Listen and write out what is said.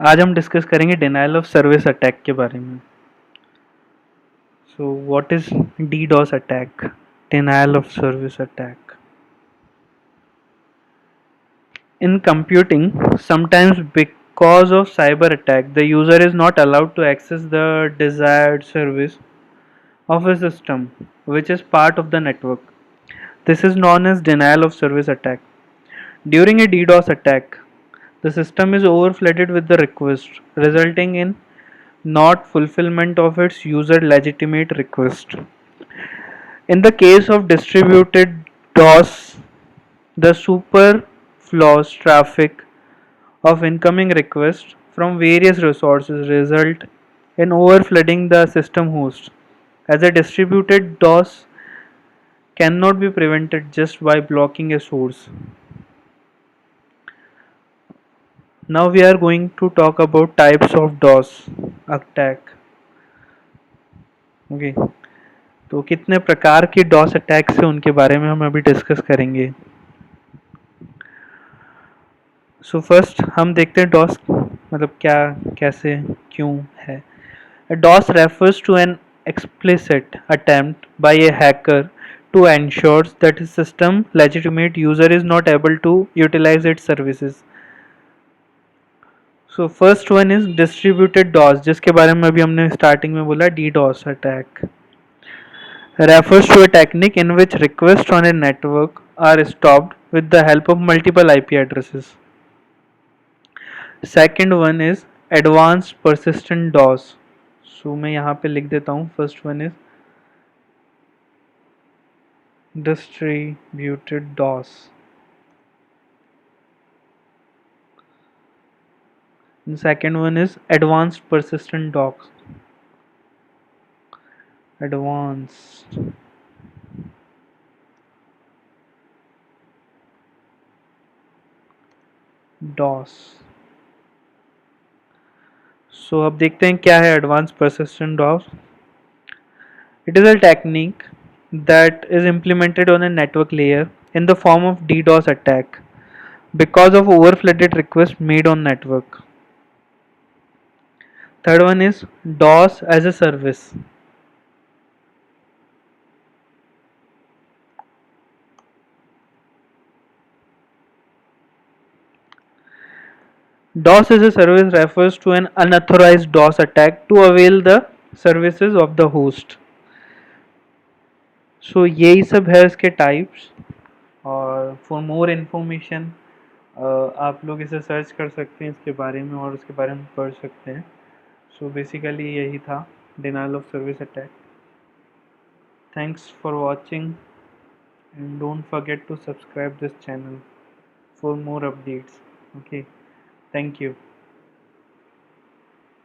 आज हम डिस्कस करेंगे डिनायल ऑफ सर्विस अटैक के बारे में। So what is DDoS attack? Denial of service attack in computing, sometimes because of cyber attack the user is not allowed to access the desired service of a system which is part of the network. This is known as denial of service attack. During a DDoS attack, the system is overflooded with the request, resulting in not fulfillment of its user legitimate request. In the case of distributed DOS, the superfluous traffic of incoming requests from various resources result in overflooding the system host. As a distributed DOS cannot be prevented just by blocking a source. Now we are going to talk about types of DOS attack. Okay. तो कितने प्रकार के DOS attacks हैं उनके बारे में हम अभी डिस्कस करेंगे। सो फर्स्ट हम देखते हैं डॉस मतलब क्या, कैसे, क्यों है। Those refers to an explicit attempt by a hacker to ensure that his system legitimate user is not able to utilize its services. So first one is distributed DOS, जिसके बारे में अभी हमने स्टार्टिंग में बोला DDoS attack. Refers to a technique in which requests on a network are stopped with the help of multiple IP addresses. Second one is advanced persistent DOS. So मैं यहाँ पे लिख देता हूँ. First one is distributed DOS. And second one is advanced persistent DOS. Advanced DOS. So अब देखते हैं क्या है advanced persistent DOS. It is a technique that is implemented on a network layer in the form of DDoS attack because of overflooded requests made on network. Third one is DOS as a service. DOS as a service refers to an unauthorized DOS attack to avail the services of the host. So यही सब है इसके types, और for more information आप लोग इसे search कर सकते हैं इसके बारे में और उसके बारे में पढ़ सकते हैं. सो बेसिकली यही था denial of service attack. Thanks for watching and don't forget to subscribe this channel for more updates. Okay, thank you.